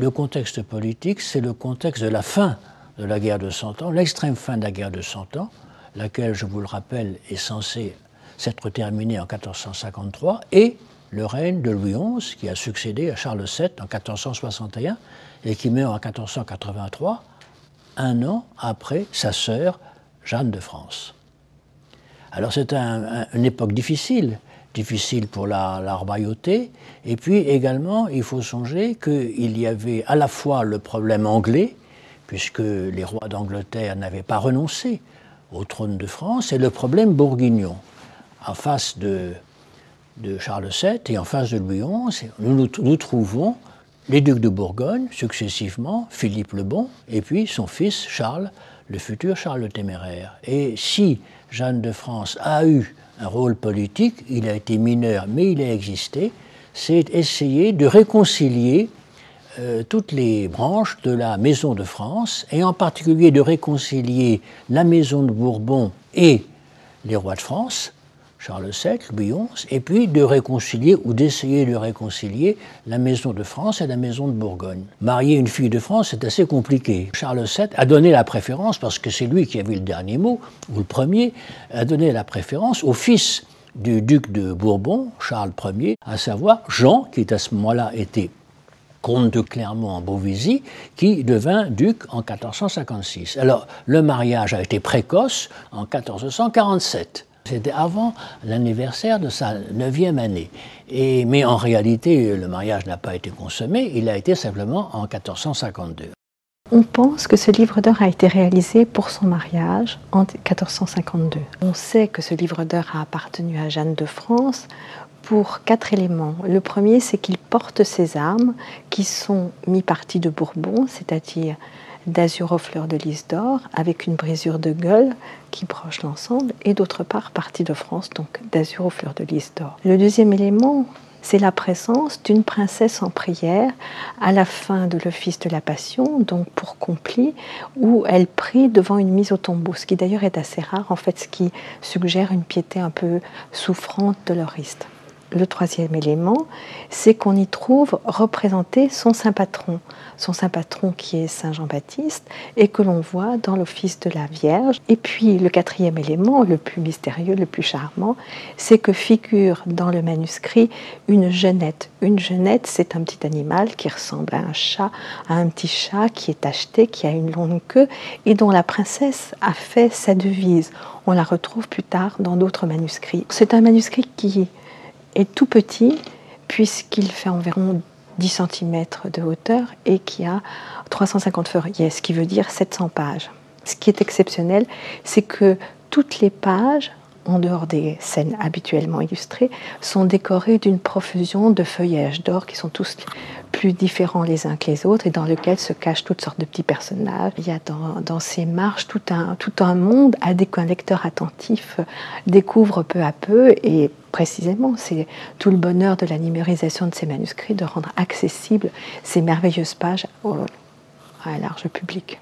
le contexte politique, c'est le contexte de la fin de la guerre de Cent Ans, l'extrême fin de la guerre de Cent Ans, laquelle, je vous le rappelle, est censée s'être terminée en 1453, et le règne de Louis XI, qui a succédé à Charles VII en 1461 et qui meurt en 1483, un an après sa sœur Jeanne de France. Alors c'est une époque difficile pour la royauté, et puis également il faut songer qu'il y avait à la fois le problème anglais, puisque les rois d'Angleterre n'avaient pas renoncé au trône de France, et le problème bourguignon. En face de Charles VII et en face de Louis XI, nous trouvons les ducs de Bourgogne, successivement, Philippe le Bon, et puis son fils Charles, le futur Charles le Téméraire. Et si Jeanne de France a eu un rôle politique, il a été mineur, mais il a existé, c'est essayer de réconcilier toutes les branches de la Maison de France, et en particulier de réconcilier la Maison de Bourbon et les rois de France, Charles VII, Louis XI, et puis de réconcilier ou d'essayer de réconcilier la Maison de France et la Maison de Bourgogne. Marier une fille de France, c'est assez compliqué. Charles VII a donné la préférence, parce que c'est lui qui avait le dernier mot, ou le premier, a donné la préférence au fils du duc de Bourbon, Charles Ier, à savoir Jean, qui à ce moment-là était comte de Clermont-en-Beauvaisis, qui devint duc en 1456. Alors, le mariage a été précoce en 1447. C'était avant l'anniversaire de sa 9e année. Mais en réalité, le mariage n'a pas été consommé, il a été simplement en 1452. On pense que ce livre d'heures a été réalisé pour son mariage en 1452. On sait que ce livre d'heures a appartenu à Jeanne de France pour 4 éléments. Le premier, c'est qu'il porte ses armes qui sont mi-partie de Bourbon, c'est-à-dire d'azur aux fleurs de lys d'or, avec une brisure de gueule qui broche l'ensemble, et d'autre part partie de France, donc d'azur aux fleurs de lys d'or. Le deuxième élément, c'est la présence d'une princesse en prière à la fin de l'office de la Passion, donc pour Complis, où elle prie devant une mise au tombeau, ce qui d'ailleurs est assez rare, en fait, ce qui suggère une piété un peu souffrante de l'horiste. Le troisième élément, c'est qu'on y trouve représenté son saint patron qui est Saint Jean-Baptiste et que l'on voit dans l'office de la Vierge. Et puis le quatrième élément, le plus mystérieux, le plus charmant, c'est que figure dans le manuscrit une genette. Une genette, c'est un petit animal qui ressemble à un chat, à un petit chat qui est tacheté, qui a une longue queue et dont la princesse a fait sa devise. On la retrouve plus tard dans d'autres manuscrits. C'est un manuscrit qui est tout petit puisqu'il fait environ 10 cm de hauteur et qui a 350 feuillets, ce qui veut dire 700 pages. Ce qui est exceptionnel, c'est que toutes les pages, en dehors des scènes habituellement illustrées, sont décorées d'une profusion de feuillages d'or qui sont tous plus différents les uns que les autres et dans lesquels se cachent toutes sortes de petits personnages. Il y a dans ces marches tout un monde qu'un lecteur attentif découvre peu à peu, et précisément, c'est tout le bonheur de la numérisation de ces manuscrits de rendre accessibles ces merveilleuses pages à un large public.